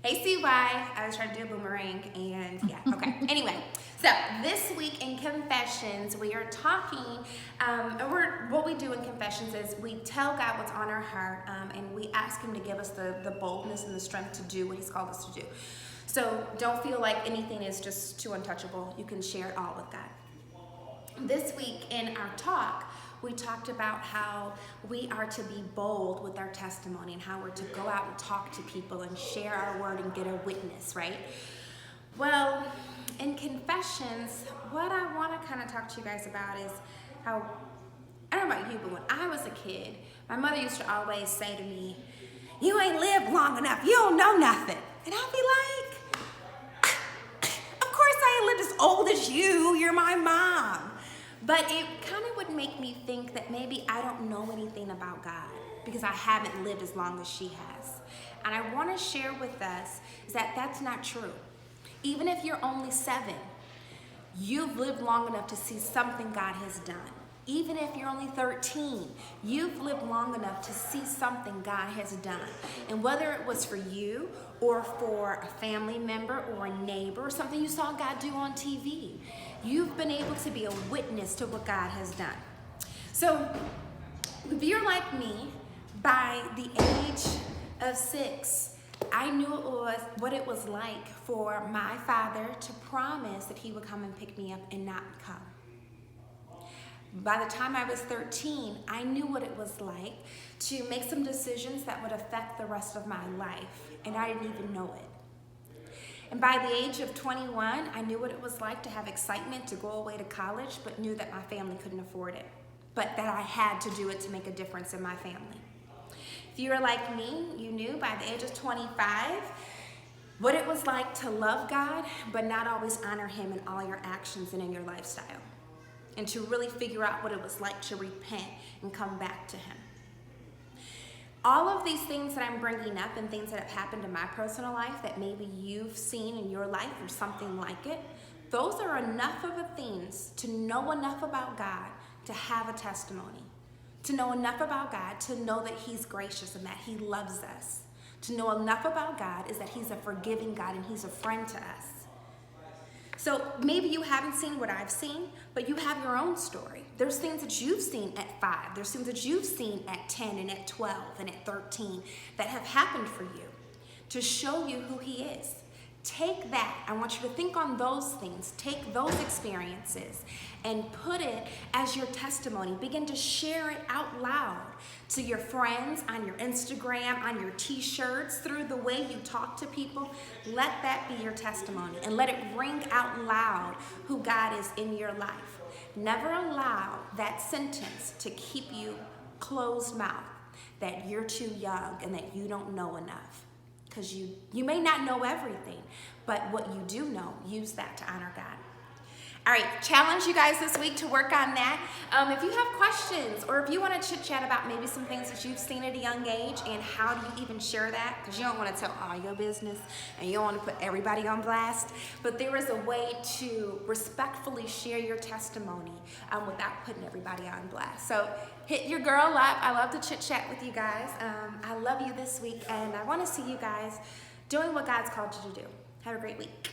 Hey CY, I was trying to do a boomerang and yeah, okay. Anyway, so this week in Confessions, we are talking, what we do in Confessions is we tell God what's on our heart and we ask Him to give us the boldness and the strength to do what He's called us to do. So don't feel like anything is just too untouchable. You can share it all with God. This week in our talk, we talked about how we are to be bold with our testimony and how we're to go out and talk to people and share our word and get a witness, right? Well, in Confessions, what I want to kind of talk to you guys about is how, I don't know about you, but when I was a kid, my mother used to always say to me, "You ain't lived long enough, you don't know nothing." And I'd be like, "Of course I ain't lived as old as you, you're my mom." But it kind of would make me think that maybe I don't know anything about God because I haven't lived as long as she has. And I want to share with us is that that's not true. Even if you're only 7, you've lived long enough to see something God has done. Even if you're only 13, you've lived long enough to see something God has done. And whether it was for you or for a family member or a neighbor or something you saw God do on TV, you've been able to be a witness to what God has done. So if you're like me, by the age of 6, I knew what it was like for my father to promise that he would come and pick me up and not come. By the time I was 13, I knew what it was like to make some decisions that would affect the rest of my life, and I didn't even know it. And by the age of 21, I knew what it was like to have excitement to go away to college, but knew that my family couldn't afford it, but that I had to do it to make a difference in my family. If you were like me, you knew by the age of 25 what it was like to love God, but not always honor Him in all your actions and in your lifestyle. And to really figure out what it was like to repent and come back to Him. All of these things that I'm bringing up and things that have happened in my personal life that maybe you've seen in your life or something like it, those are enough of things to know enough about God to have a testimony. To know enough about God to know that He's gracious and that He loves us. To know enough about God is that He's a forgiving God and He's a friend to us. So maybe you haven't seen what I've seen, but you have your own story. There's things that you've seen at 5. There's things that you've seen at 10 and at 12 and at 13 that have happened for you to show you who He is. Take that. I want you to think on those things. Take those experiences and put it as your testimony. Begin to share it out loud to your friends, on your Instagram, on your t-shirts, through the way you talk to people. Let that be your testimony and let it ring out loud who God is in your life. Never allow that sentence to keep you closed mouth, that you're too young and that you don't know enough. Because you may not know everything, but what you do know, use that to honor God. All right, challenge you guys this week to work on that. If you have questions or if you want to chit chat about maybe some things that you've seen at a young age and how do you even share that, because you don't want to tell all your business and you don't want to put everybody on blast, but there is a way to respectfully share your testimony without putting everybody on blast. So hit your girl up. I love to chit chat with you guys. I love you this week and I want to see you guys doing what God's called you to do. Have a great week.